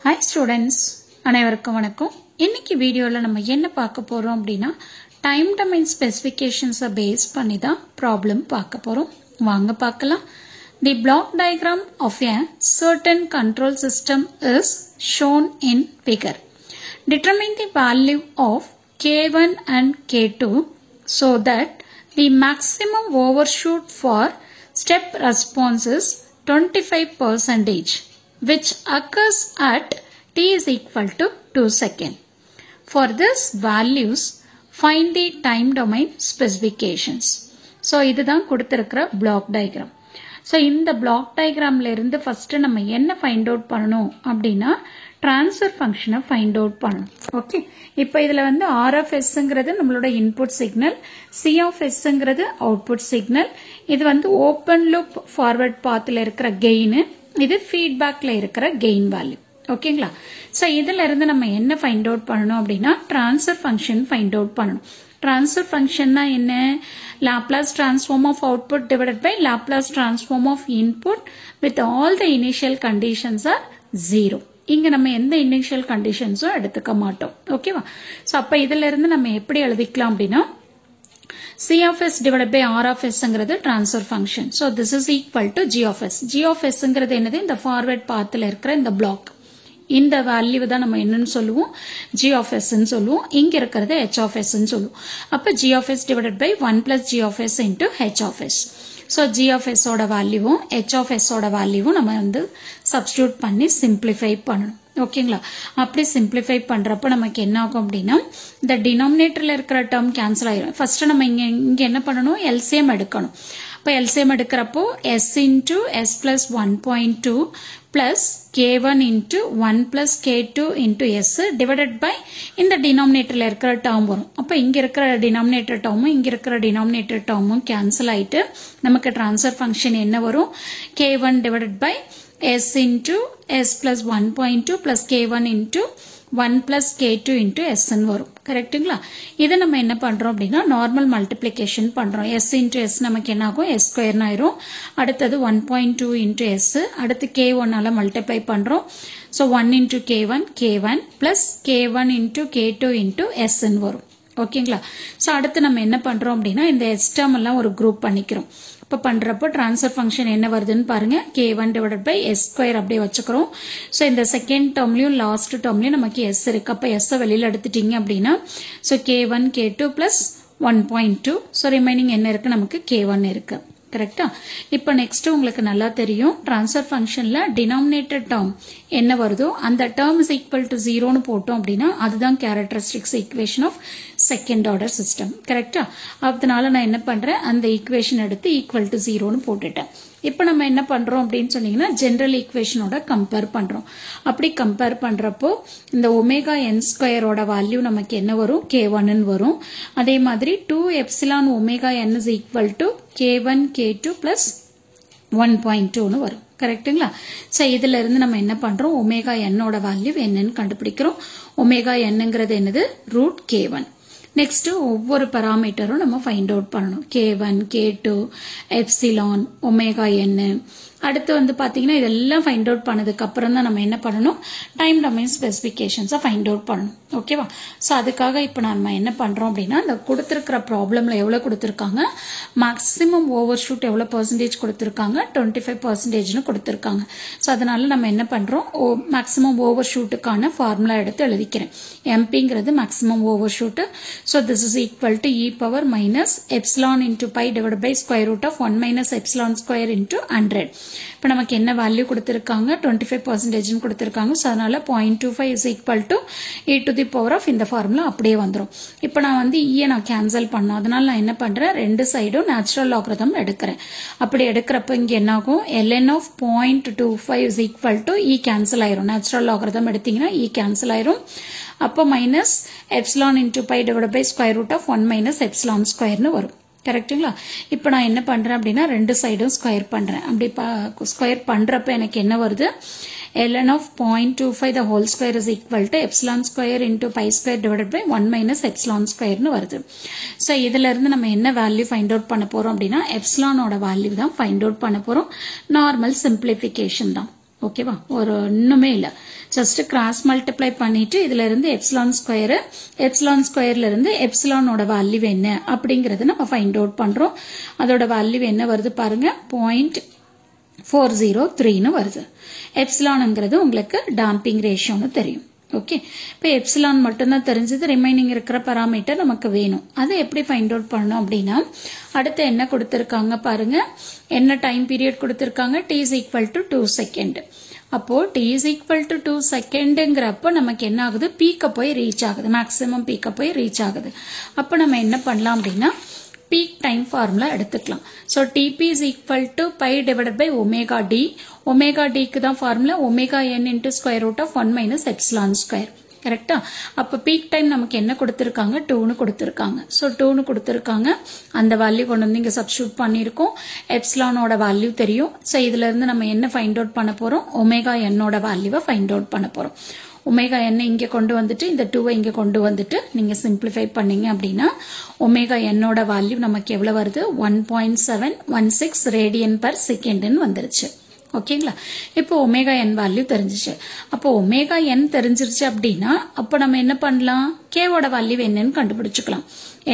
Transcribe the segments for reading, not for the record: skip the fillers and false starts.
Hi students, அனைவருக்கும் வணக்கம். இன்னைக்கு வீடியோல நம்ம என்ன பார்க்க போறோம் அப்படினா டைம் டொமைன் ஸ்பெசிஃபிகேஷன்ஸை பேஸ் பண்ணி தான் ப்ராப்ளம் பார்க்க போறோம். வாங்க பார்க்கலாம். The block diagram of a certain control system is shown in figure. Determine the value of K1 and K2 so that the maximum overshoot for step response is 25%, which occurs at t is equal to 2 seconds. For this values, find the time domain specifications. So, இதுதான் கொடுத்திருக்கிற block diagram. So, இந்த block diagramல இருந்து first நம்ம என்ன find out பண்ணணும் அப்படின்னா transfer function find out பண்ணணும். Okay. இப்போ இதுல வந்து R of S ங்கிறது நம்மளோட input signal, C of S ங்கிறது output signal. இது வந்து open loop forward pathல இருக்கிற gain, இது feedbackல இருக்கிற gain value. ஓகேங்களா? சோ இதில இருந்து நம்ம என்ன find out பண்ணனும் அப்படினா transfer function find out பண்ணனும். Transfer function னா என்ன? Laplace transform of output divided by Laplace transform of input with all the initial conditions are 0. இங்க நம்ம எந்த initial conditions-உம் எடுத்துக்க மாட்டோம். ஓகேவா? சோ அப்ப இதில இருந்து நம்ம எப்படி எழுதிக்கலாம் அப்படினா C of S divided by R of S ங்கிறது transfer function. So this is equal to G of S. G of S ங்கிறது என்னது? இந்த forward pathல இருக்கிற இந்த block. இந்த வேல்யூ தான் நம்ம என்னன்னு சொல்லுவோம்? G of S ன்னு சொல்லுவோம். இங்க இருக்கிறது H of S ன்னு சொல்லுவோம். அப்ப G of S divided by 1 plus G of S into H of S. So G of S ஓட வேல்யூவும் H of S ஓட வேல்யூவும் நம்ம வந்து சப்ஸ்டிட்யூட் பண்ணி சிம்பிளிஃபை பண்ணணும். ஓகேங்களா? அப்படி சிம்பிளிஃபை பண்றப்ப நமக்கு என்ன ஆகும் அப்படின்னா இந்த டினாமினேட்டர்ல இருக்கிற டேர்ம் கேன்சல் ஆயிடும். ஃபர்ஸ்ட் நம்ம இங்க என்ன பண்ணணும்? LCM எடுக்கணும். அப்ப LCM எடுக்கிறப்போ S into S plus 1.2 plus K1 into 1 plus K2 into S divided by இந்த denominatorல இருக்கிற term வரும். அப்ப இங்க இருக்கிற denominator term இங்க இருக்கிற denominator term cancel ஆயிட்டு நமக்கு transfer function என்ன வரும்? K1 divided by S into S plus 1.2 plus K1 into 1 plus K2 into S ன்னு வரும். கரெக்ட்டுங்களா? இதை நம்ம என்ன பண்றோம் அப்படின்னா நார்மல் மல்டிப்ளிகேஷன் பண்றோம். S into S நமக்கு என்ன ஆகும்? S ஸ்கொயர் ஆயிரும். அடுத்தது 1.2 into S, அடுத்து K1 ஆல மல்டிப்ளை பண்றோம். So 1 into K1 K1 plus K1 into K2 into S ன்னு வரும். ஓகேங்களா? சோ அடுத்து நம்ம என்ன பண்றோம் அப்படின்னா இந்த S டேர்ம் எல்லாம் ஒரு குரூப் பண்ணிக்கிறோம். இப்ப பண்றப்ப ட்ரான்ஸ்ஃபர் ஃபங்க்ஷன் என்ன வருதுன்னு பாருங்க. K1 divided by S square அப்படியே வச்சுக்கிறோம். சோ இந்த செகண்ட் டேர்ம்லயும் லாஸ்ட் டேர்ம்லயும் நமக்கு S இருக்கு. அப்ப S வெளியில எடுத்துட்டீங்க அப்படின்னா so K1 K2 plus 1.2. So remaining என்ன இருக்கு? நமக்கு K1 இருக்கு. கரெக்ட்டா? இப்போ நெக்ஸ்ட் உங்களுக்கு நல்லா தெரியும் ட்ரான்ஸ்ஃபர் ஃபங்க்ஷன்ல டினாமினேட்டர் டேர்ம் என்ன வருதோ அந்த டேர்ம் இஸ் ஈக்குவல் டு 0 ன்னு போட்டோம் அப்படின்னா அதுதான் characteristics equation of second order system. கரெக்ட்டா? அதனால நான் என்ன பண்றேன்? அந்த ஈக்குவேஷன் எடுத்து ஈக்குவல் டு 0 ன்னு போட்டுட்டேன். இப்போ நம்ம என்ன பண்றோம் அப்படின்னு சொன்னீங்கன்னா ஜெனரல் ஈக்குவேஷனோட கம்பேர் பண்றோம். அப்படி கம்பேர் பண்றப்போ இந்த ஒமேகா n ஸ்கொயரோட வேல்யூ நமக்கு என்ன வரும்? K1 ன்னு வரும். அதே மாதிரி 2 epsilon omega n is equal to K1 K2 plus 1.2 ன்னு வரும். கரெக்ட்டுங்களா? சோ இதுல இருந்து நம்ம என்ன பண்றோம்? ஒமேகா n ஓட வேல்யூ என்னன்னு கண்டுபிடிக்கிறோம். ஒமேகா n-ங்கிறது என்னது? Root K1. நெக்ஸ்ட் ஒவ்வொரு பாராமீட்டரும் நம்ம ஃபைண்ட் அவுட் பண்ணணும். K1, K2, epsilon, omega n. அடுத்து வந்து பாத்தீங்கன்னா இதெல்லாம் ஃபைண்ட் அவுட் பண்ணதுக்கு அப்புறம் தான் நம்ம என்ன பண்ணணும்? டைம் டொமைன் ஸ்பெசிஃபிகேஷன்ஸை ஃபைண்ட் அவுட் பண்ணணும். ஓகேவா? சோ அதுக்காக இப்போ நம்ம என்ன பண்றோம் அப்படின்னா இந்த கொடுத்திருக்கிற ப்ராப்ளம்ல எவ்வளவு கொடுத்திருக்காங்க? மேக்ஸிமம் ஓவர்ஷூட் எவ்வளவு பெர்சன்டேஜ் கொடுத்திருக்காங்க? 25% கொடுத்திருக்காங்க. சோ அதனால நம்ம என்ன பண்றோம்? மேக்ஸிமம் ஓவர்ஷூட்டுக்கான ஃபார்முலா எடுத்து எழுதிக்கிறேன். MPங்கிறது maximum overshoot. So this is equal to e power minus epsilon into pi divided by square root of 1 minus epsilon square into 100. இப்ப நமக்கு என்ன வேல்யூ கொடுத்திருக்காங்க? 25% ன்னு கொடுத்திருக்காங்க. சோ அதனால 0.25 is equal to e to the power of இந்த formula அப்படியே வந்துரும். இப்போ நான் வந்து e நான் கேன்சல் பண்ணனும். அதனால நான் என்ன பண்றேன்? ரெண்டு சைடும் நேச்சுரல் லாகரிதம் எடுக்கிறேன். அப்படி எடுக்கிறப்ப இங்க என்ன ஆகும்? ln of 0.25 is equal to e cancel ஆயிரும். நேச்சுரல் லாகரிதம் எடுத்தீங்கன்னா e கேன்சல் ஆயிரும். அப்போ minus epsilon into pi divide by square root of 1 minus epsilon ஸ்கொயர்னு வரும். கரெக்ட்டுங்களா? இப்போ நான் என்ன பண்றேன் அப்படின்னா ரெண்டு சைடும் ஸ்கொயர் பண்றேன். அப்படி ஸ்கொயர் பண்றப்ப எனக்கு என்ன வருது? ln of 0.25 the whole square is equal to epsilon square into pi square divided by 1 minus epsilon square னு வருது. So இதில இருந்து நம்ம என்ன வேல்யூ ஃபைண்ட் அவுட் பண்ண போறோம் அப்படின்னா epsilon ஓட வேல்யூ தான் ஃபைண்ட் அவுட் பண்ண போறோம். நார்மல் சிம்பிளிஃபிகேஷன் தான். ஓகேவா, ஒரு ஒண்ணுமே இல்ல. ஜஸ்ட் கிராஸ் மல்டிப்ளை பண்ணிட்டு இதுல இருந்து எப்சிலான் ஸ்கொயர்ல இருந்து எப்சிலானோட வேல்யூ என்ன அப்படிங்கறது நம்ம ஃபைண்ட் அவுட் பண்றோம். அதோட வேல்யூ என்ன வருது பாருங்க, 0.403 வருது. எப்சிலான்ங்கிறது உங்களுக்கு டாம்பிங் ரேஷியோன்னு தெரியும். ஓகே, இப்போ எப்சிலான் மட்டும்தான் தெரிஞ்சது, ரிமைனிங் இருக்கிற பராமீட்டர் நமக்கு வேணும். அதை எப்படி ஃபைண்ட் அவுட் பண்ணோம் அப்படின்னா, அடுத்து என்ன கொடுத்திருக்காங்க பாருங்க, என்ன டைம் பீரியட் கொடுத்திருக்காங்க, t is equal to 2 second. அப்போ t is equal to 2 செகண்ட்ங்கிறப்ப நமக்கு என்ன ஆகுது, பீக்க போய் ரீச் ஆகுது, மேக்ஸிமம் பீக்க போய் ரீச் ஆகுது. அப்போ நம்ம என்ன பண்ணலாம் அப்படின்னா peak time formula எடுத்துக்கலாம். So Tp is equal to pi divided by omega d. Omega d க்கு தான் formula omega n into square root of 1 minus epsilon square. கரெக்டா? அப்ப peak time நமக்கு என்ன கொடுத்திருக்காங்க, 2னு கொடுத்திருக்காங்க. So 2னு கொடுத்திருக்காங்க, அந்த வேல்யூ கொண்டு வந்து இங்க சப்ஸ்டிட்யூட் பண்ணிருக்கோம். எப்சிலானோட வேல்யூ தெரியும். So இதுல இருந்து நம்ம என்ன ஃபைண்ட் அவுட் பண்ண போறோம், ஒமேகா n ஓட வேல்யூவை ஃபைண்ட் அவுட் பண்ண போறோம். ஒமேகா n இங்க கொண்டு வந்துட்டு இந்த 2 இங்க கொண்டு வந்துட்டு நீங்க சிம்பிளிஃபை பண்ணீங்க அப்படின்னா ஒமேகா n ஓட வேல்யூ நமக்கு எவ்வளவு வருது, 1.716 ரேடியன் per செகண்ட்னு வந்துருச்சு. ஓகேங்களா, இப்போ ஒமேகா n வேல்யூ தெரிஞ்சிச்சு. அப்போ ஒமேகா n தெரிஞ்சிருச்சு அப்படின்னா அப்ப நம்ம என்ன பண்ணலாம், k ஓட வேல்யூ என்னன்னு கண்டுபிடிச்சுக்கலாம்.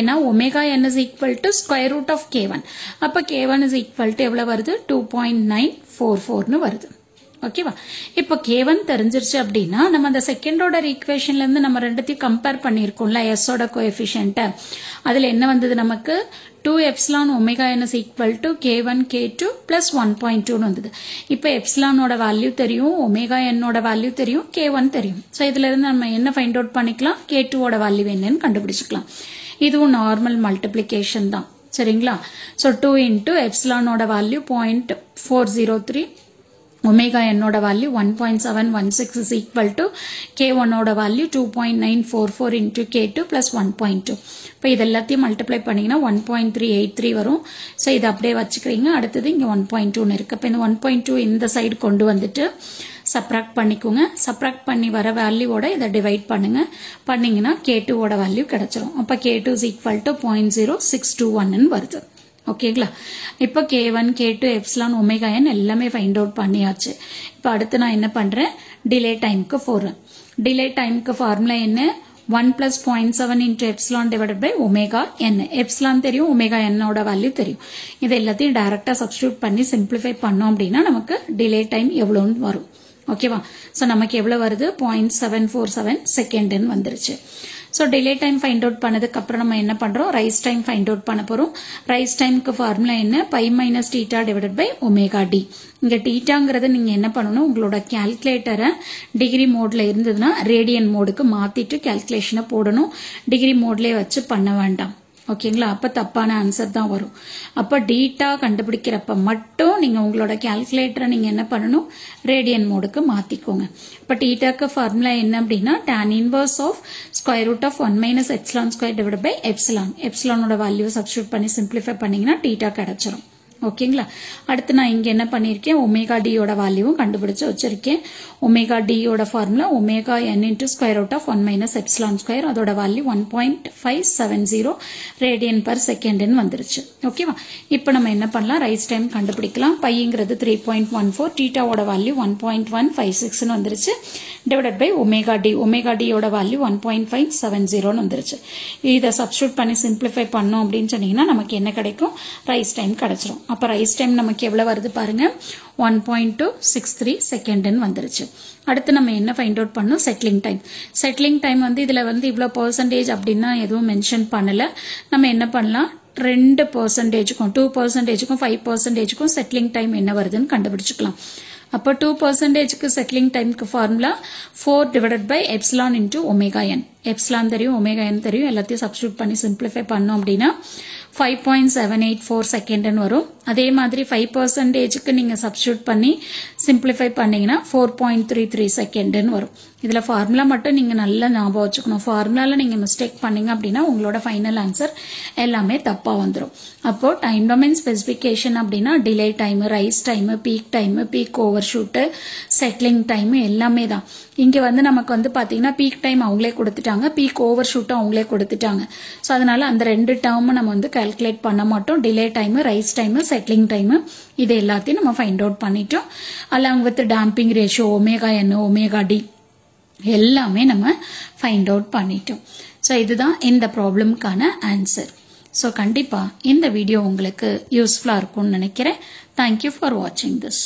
ஏன்னா omega n is equal to square root of k1. அப்ப k1 is equal to எவ்வளவு வருது, 2.944னு வருது. ஓகேவா, இப்போ k1 தெரிஞ்சிருச்சு அப்படின்னா நம்ம அந்த செகண்ட் ஆர்டர் ஈக்குவேஷன்ல இருந்து நம்ம ரெண்டுத்தையும் கம்பேர் பண்ணிருக்கோம்ல, s ஓட கோஎஃபிஷியன்ட். அதுல என்ன வந்தது நமக்கு, 2 epsilon omega n is equal to k1 k2 plus 1.2 வந்தது. இப்போ எப்சிலானோட வேல்யூ தெரியும், ஒமேகா n ஓட வேல்யூ தெரியும், k1 தெரியும். சோ இதுல இருந்து நம்ம என்ன ஃபைண்ட் அவுட் பண்ணிக்கலாம், k2 ஓட வேல்யூ என்னன்னு கண்டுபிடிச்சுக்கலாம். இதுவும் நார்மல் மல்டிப்ளிகேஷன் தான். சரிங்களா, சோ 2 into எப்சிலானோட வேல்யூ 0.403, omega n ஓட value 1.716 is equal to k1 ஓட வேல்யூ 2.944 into k2 plus 1.2. இப்போ இது எல்லாத்தையும் மல்டிப்ளை பண்ணீங்கன்னா 1.383 வரும். ஸோ இதை அப்படியே வச்சுக்கிறீங்க. அடுத்தது இங்கே 1.2 இருக்கு. இப்போ இந்த 1.2 இந்த சைடு கொண்டு வந்துட்டு சப்ராக்ட் பண்ணிக்கோங்க. சப்ராக்ட் பண்ணி வர வேல்யூவோட இதை டிவைட் பண்ணுங்க. பண்ணீங்கன்னா k2 ஓட வேல்யூ கிடைச்சிரும். அப்போ k2 is equal to 0.0621 வருது. ஓகேங்களா, இப்போ k1 k2 epsilon omega n எல்லாமே ஃபைண்ட் அவுட் பண்ணியாச்சு. இப்போ அடுத்து நான் என்ன பண்றேன், டிலே டைமுக்கு போறேன். டிலே டைமுக்கு ஃபார்முலா என்ன, 1 plus 0.7 into epsilon divided by omega n. epsilon தெரியும், omega n ஓட வேல்யூ தெரியும். இது எல்லாத்தையும் டைரக்டா சப்ஸ்டிட்யூட் பண்ணி சிம்பிளிஃபை பண்ணோம் அப்படின்னா நமக்கு டிலே டைம் எவ்வளோன்னு வரும். ஓகேவா, ஸோ நமக்கு எவ்வளவு வருது, 0.747 செகண்ட்னு வந்துருச்சு. So delay time find out பண்ணதுக்கு அப்புறம் நம்ம என்ன பண்றோம், ரைஸ் டைம் ஃபைண்ட் அவுட் பண்ண போறோம். ரைஸ் டைமுக்கு ஃபார்முலா என்ன, pi minus theta divided by omega D. இங்க டீட்டாங்கிறது நீங்க என்ன பண்ணணும், உங்களோட கால்குலேட்டரை டிகிரி மோட்ல இருந்ததுன்னா ரேடியன் மோடுக்கு மாத்திட்டு கால்குலேஷனை போடணும். டிகிரி மோட்லயே வச்சு பண்ண வேண்டாம். ஓகேங்களா, அப்ப தப்பான ஆன்சர் தான் வரும். அப்ப டீட்டா கண்டுபிடிக்கிறப்ப மட்டும் நீங்க உங்களோட கால்குலேட்டரை நீங்க என்ன பண்ணணும், ரேடியன் மோடுக்கு மாத்திக்கோங்க. இப்ப டீட்டாக்கு ஃபார்முலா என்ன அப்படின்னா tan inverse of square root of 1 minus epsilon square divided by epsilon. எப்சிலானோட வேல்யூ சப்ஸ்டிட்யூட் பண்ணி சிம்பிளிஃபை பண்ணீங்கன்னா டீட்டா கிடைச்சிரும். ஓகேங்களா, அடுத்து நான் இங்க என்ன பண்ணிருக்கேன், ஒமேகா டி யோட வேல்யூவும் கண்டுபிடிச்சு வச்சிருக்கேன். ஒமேகா டி யோட formula omega n into square root of 1 minus epsilon square. அதோட வேல்யூ 1.570 ரேடியன் per செகண்ட்னு வந்துருச்சு. ஓகேவா, இப்போ நம்ம என்ன பண்ணலாம், ரைஸ் டைம் கண்டுபிடிக்கலாம். பைங்கிறது 3.14, டீட்டாவோட வேல்யூ 1.156 வந்துருச்சு. Divided by omega D, omega D யோட வேல்யூ 1.570 வந்துருச்சு. இதை சப்ஸ்டிட்யூட் பண்ணி சிம்பிளிஃபை பண்ணோம் அப்படின்னு சொன்னீங்கன்னா நமக்கு என்ன கிடைக்கும், ரைஸ் டைம் கிடைச்சிரும். அப்ப ரைஸ் டைம் நமக்கு எவ்வளவு வருது பாருங்க, 1.263 செகண்ட்னு வந்துருச்சு. அடுத்து நம்ம என்ன ஃபைண்ட் அவுட் பண்ணோம், செட்டிலிங் டைம். செட்டிலிங் டைம் வந்து இதுல வந்து இவ்வளவு பெர்சன்டேஜ் அப்படின்னா எதுவும் மென்ஷன் பண்ணல. நம்ம என்ன பண்ணலாம், 2%க்கும் 2%க்கும் 5%க்கும் செட்டிலிங் டைம் என்ன வருதுன்னு கண்டுபிடிச்சுக்கலாம். அப்போ 2%க்கு செட்டிலிங் டைமுக்கு formula 4 divided by epsilon into omega n. Epsilon தெரியும், ஒமேகா n தெரியும், எல்லாத்தையும் சப்ஸ்டிட்யூட் பண்ணி சிம்பிளிஃபை பண்ணோம் அப்படின்னா 5.784 செகண்ட்னு வரும். அதே மாதிரி 5%க்கு நீங்க சப்ஸ்டிட்யூட் பண்ணி சிம்பிளிஃபை பண்ணீங்கன்னா 4.33 செகண்ட்னு வரும். இதுல ஃபார்முலா மட்டும் நீங்க நல்லா ஞாபகம் வச்சுக்கணும். ஃபார்முலால நீங்க மிஸ்டேக் பண்ணீங்க அப்படின்னா உங்களோட ஃபைனல் ஆன்சர் எல்லாமே தப்பா வந்துடும். அப்போ டைம் டொமைன் ஸ்பெசிபிகேஷன் அப்படின்னா delay time, rise time, peak time, peak over shoot, settling time எல்லாமே தான். இங்க வந்து நமக்கு வந்து பாத்தீங்கன்னா பீக் டைம் அவங்களே கொடுத்துட்டாங்க, பீக் ஓவர் ஷூட்டும் அவங்களே கொடுத்துட்டாங்க. ஸோ அதனால அந்த ரெண்டு டேர்ம் நம்ம வந்து கால்குலேட் பண்ண மாட்டோம். Delay time, rise time, settling time இது எல்லாத்தையும் நம்ம ஃபைண்ட் அவுட் பண்ணிட்டோம். Along with damping ratio omega N omega D எல்லாமே நம்ம ஃபைண்ட் அவுட் பண்ணிட்டோம். ஸோ இதுதான் இந்த ப்ராப்ளம்க்கான ஆன்சர். ஸோ கண்டிப்பாக இந்த வீடியோ உங்களுக்கு யூஸ்ஃபுல்லாக இருக்கும்னு நினைக்கிறேன். தேங்க்யூ ஃபார் வாட்சிங் திஸ்.